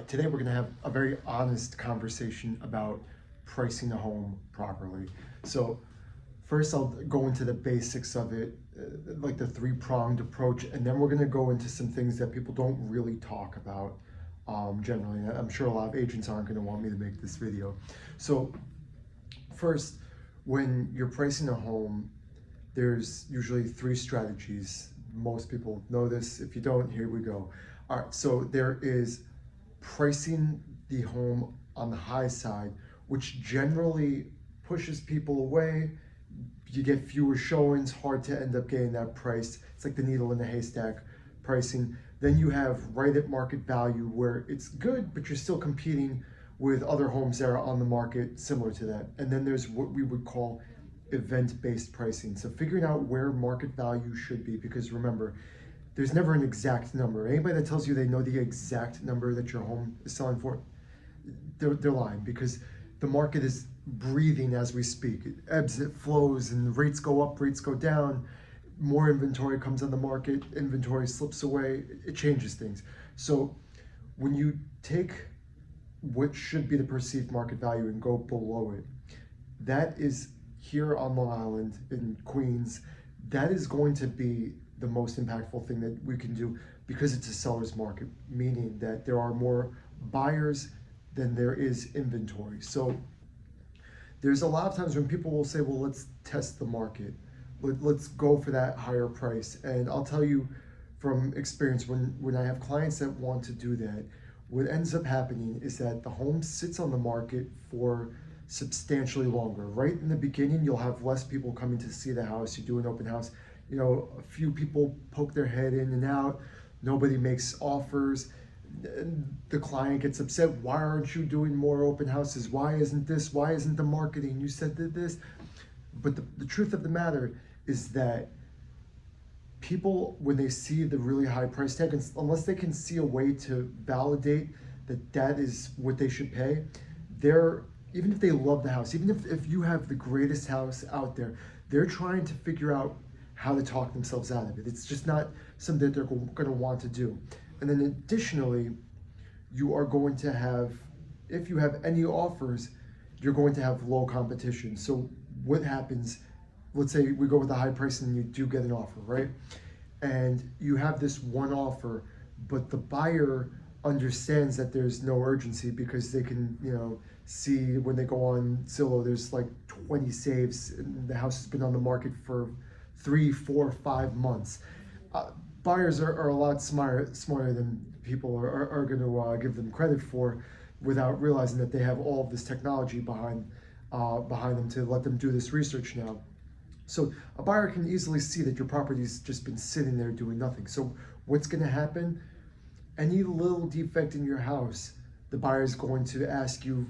Today we're going to have a very honest conversation about pricing a home properly. So first I'll go into the basics of it, like the three-pronged approach, and then we're going to go into some things that people don't really talk about generally. I'm sure a lot of agents aren't going to want me to make this video. So first, when you're pricing a home, there's usually three strategies. Most people know this. If you don't, here we go. All right, so there is pricing the home on the high side, which generally pushes people away. You get fewer showings, hard to end up getting that price. It's like the needle in the haystack pricing. Then you have right at market value, where it's good, but you're still competing with other homes that are on the market similar to that. And then there's what we would call event-based pricing. So figuring out where market value should be, because remember, there's never an exact number. Anybody that tells you they know the exact number that your home is selling for, they're lying, because the market is breathing as we speak. It ebbs, it flows, and rates go up, rates go down. More inventory comes on the market, inventory slips away, it changes things. So when you take what should be the perceived market value and go below it, that is here on Long Island, in Queens, that is going to be the most impactful thing that we can do, because it's a seller's market, meaning that there are more buyers than there is inventory. So there's a lot of times when people will say, well, let's test the market. Let's go for that higher price. And I'll tell you from experience, when I have clients that want to do that, what ends up happening is that the home sits on the market for substantially longer. Right in the beginning, you'll have less people coming to see the house. You do an open house, you know, a few people poke their head in and out, nobody makes offers. The client gets upset. Why aren't you doing more open houses? Why isn't the marketing? You said this. But the truth of the matter is that people, when they see the really high price tag, unless they can see a way to validate that that is what they should pay, even if they love the house, even if you have the greatest house out there, they're trying to figure out how to talk themselves out of it. It's just not something that they're going to want to do. And then additionally, you are going to have, if you have any offers, you're going to have low competition. So what happens, let's say we go with a high price and you do get an offer, right? And you have this one offer, but the buyer understands that there's no urgency, because they can, see when they go on Zillow, there's like 20 saves, and the house has been on the market for 3, 4, 5 months. Buyers are a lot smarter than people are going to give them credit for, without realizing that they have all of this technology behind them to let them do this research now. So a buyer can easily see that your property's just been sitting there doing nothing. So what's going to happen? Any little defect in your house, the buyer is going to ask you,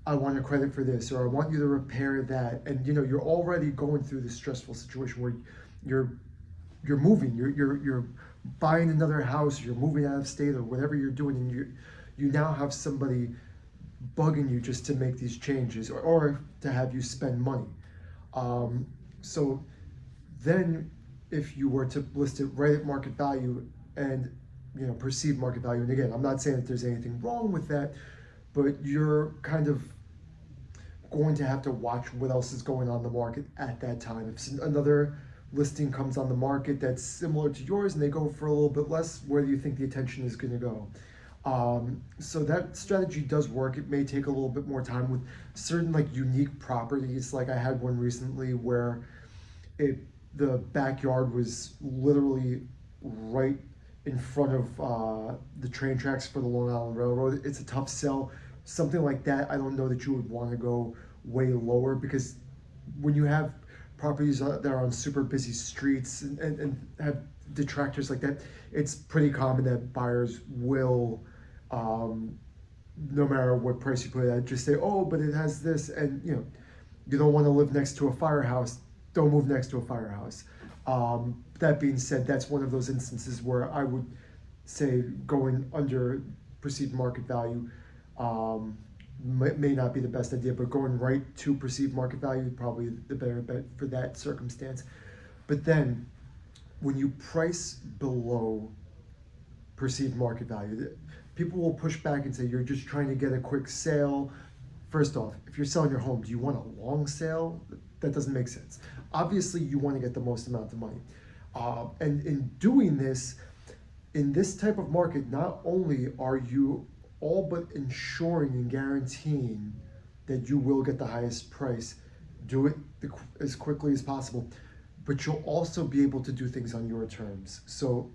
I want a credit for this, or I want you to repair that. And you're already going through this stressful situation where you're moving, you're buying another house, you're moving out of state, or whatever you're doing, and you now have somebody bugging you just to make these changes, or to have you spend money. So then if you were to list it right at market value and perceived market value, and again, I'm not saying that there's anything wrong with that, but you're kind of going to have to watch what else is going on in the market at that time. If another listing comes on the market that's similar to yours and they go for a little bit less, where do you think the attention is going to go? So that strategy does work. It may take a little bit more time with certain unique properties. Like I had one recently where the backyard was literally right in front of the train tracks for the Long Island Railroad. It's a tough sell. Something like that, I don't know that you would want to go way lower, because when you have properties that are on super busy streets and have detractors like that, it's pretty common that buyers will, no matter what price you put it at, just say, oh, but it has this, and you don't want to live next to a firehouse, don't move next to a firehouse. That being said, that's one of those instances where I would say going under perceived market value may not be the best idea, but going right to perceived market value is probably the better bet for that circumstance. But then when you price below perceived market value, people will push back and say you're just trying to get a quick sale. First off, if you're selling your home, do you want a long sale? That doesn't make sense. Obviously, you want to get the most amount of money. And in doing this, in this type of market, not only are you all but ensuring and guaranteeing that you will get the highest price, do it as quickly as possible, but you'll also be able to do things on your terms. So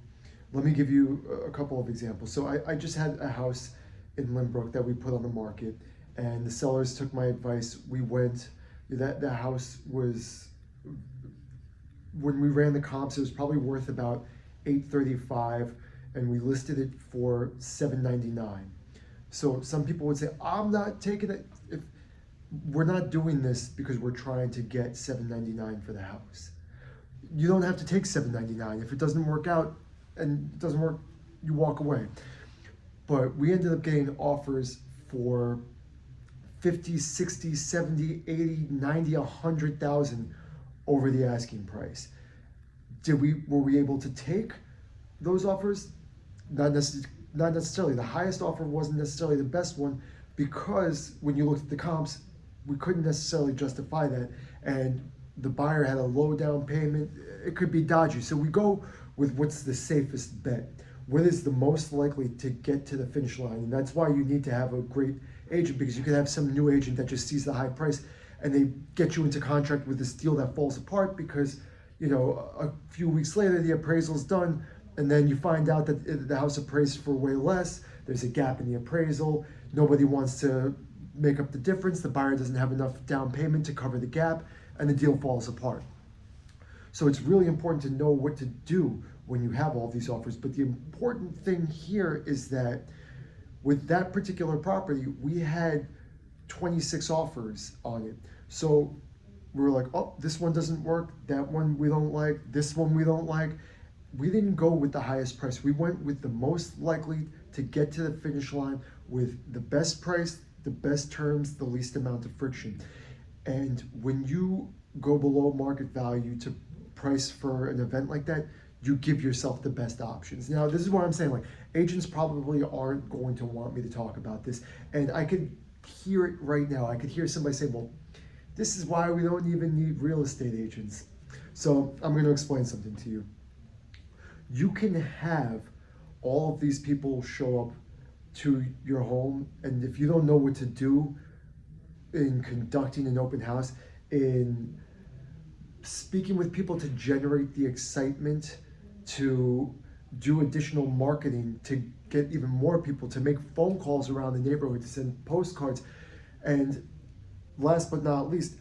let me give you a couple of examples. So I just had a house in Lynbrook that we put on the market, and the sellers took my advice. We went, that house was, when we ran the comps, it was probably worth about $835, and we listed it for $799. So some people would say, I'm not taking it. If we're not doing this because we're trying to get $799 for the house. You don't have to take $799. If it doesn't work out and it doesn't work, you walk away. But we ended up getting offers for 50, 60, 70, 80, 90, 100,000 over the asking price. Were we able to take those offers? Not necessarily. The highest offer wasn't necessarily the best one, because when you looked at the comps, we couldn't necessarily justify that, and the buyer had a low down payment. It could be dodgy. So we go with what's the safest bet, what is the most likely to get to the finish line. And that's why you need to have a great agent, because you could have some new agent that just sees the high price and they get you into contract with this deal that falls apart because, a few weeks later the appraisal's done, and then you find out that the house appraised for way less. There's a gap in the appraisal. Nobody wants to make up the difference. The buyer doesn't have enough down payment to cover the gap, and the deal falls apart. So it's really important to know what to do when you have all these offers. But the important thing here is that with that particular property, we had 26 offers on it. So we were like, oh, this one doesn't work. That one we don't like. This one we don't like. We didn't go with the highest price. We went with the most likely to get to the finish line with the best price, the best terms, the least amount of friction. And when you go below market value to price for an event like that, you give yourself the best options. Now, this is what I'm saying, like, agents probably aren't going to want me to talk about this. And I could hear it right now. I could hear somebody say, well, this is why we don't even need real estate agents. So I'm going to explain something to you. You can have all of these people show up to your home, and if you don't know what to do in conducting an open house, in speaking with people to generate the excitement, to do additional marketing, to get even more people, to make phone calls around the neighborhood, to send postcards, and last but not least,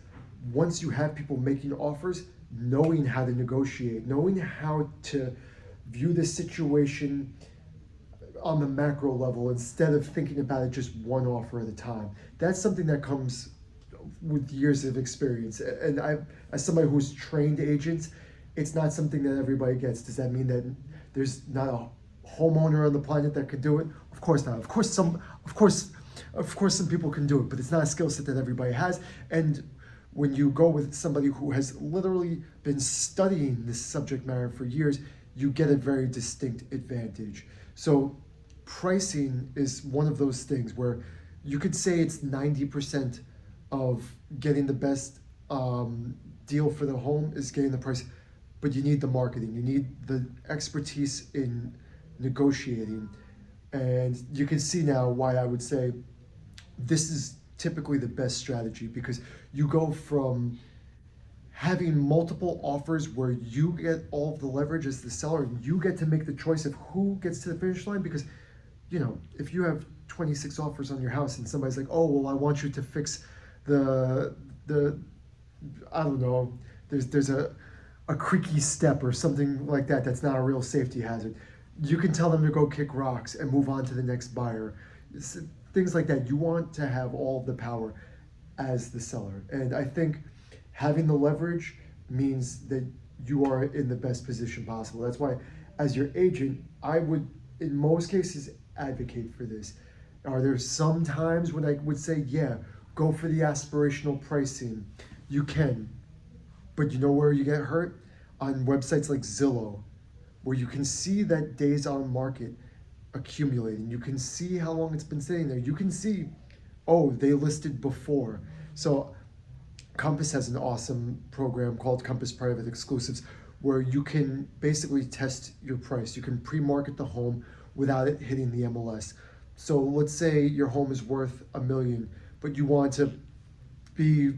once you have people making offers, knowing how to negotiate, knowing how to view the situation on the macro level instead of thinking about it just one offer at a time. That's something that comes with years of experience. And as somebody who's trained agents, it's not something that everybody gets. Does that mean that there's not a homeowner on the planet that could do it? Of course not. Of course some people can do it, but it's not a skill set that everybody has. And when you go with somebody who has literally been studying this subject matter for years, you get a very distinct advantage. So pricing is one of those things where you could say it's 90% of getting the best deal for the home is getting the price, but you need the marketing, you need the expertise in negotiating. And you can see now why I would say this is typically the best strategy, because you go from having multiple offers where you get all of the leverage as the seller, and you get to make the choice of who gets to the finish line. Because, if you have 26 offers on your house and somebody's like, oh, well, I want you to fix the I don't know, there's a creaky step or something like that that's not a real safety hazard. You can tell them to go kick rocks and move on to the next buyer. Things like that. You want to have all of the power as the seller. And I think having the leverage means that you are in the best position possible. That's why, as your agent, I would, in most cases, advocate for this. Are there some times when I would say, yeah, go for the aspirational pricing? You can. But you know where you get hurt? On websites like Zillow, where you can see that days on market, accumulating. You can see how long it's been sitting there. You can see, oh, they listed before. So Compass has an awesome program called Compass Private Exclusives where you can basically test your price. You can pre-market the home without it hitting the MLS. So let's say your home is worth $1 million, but you want to be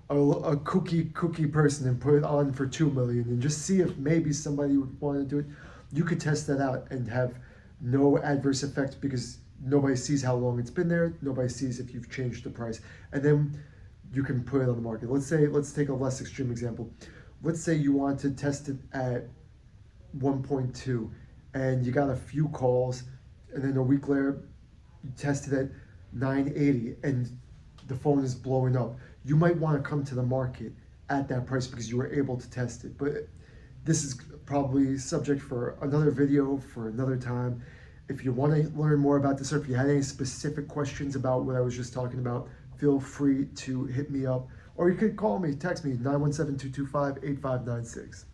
a cookie person and put it on for 2 million and just see if maybe somebody would want to do it. You could test that out and have no adverse effect because nobody sees how long it's been there. Nobody sees if you've changed the price, and then you can put it on the market. Let's take a less extreme example. Let's say you want to test it at 1.2 and you got a few calls, and then a week later you tested at 980 and the phone is blowing up. You might want to come to the market at that price because you were able to test it. But this is probably subject for another video for another time. If you want to learn more about this, or if you had any specific questions about what I was just talking about, feel free to hit me up. Or you could call me, text me, 917-225-8596.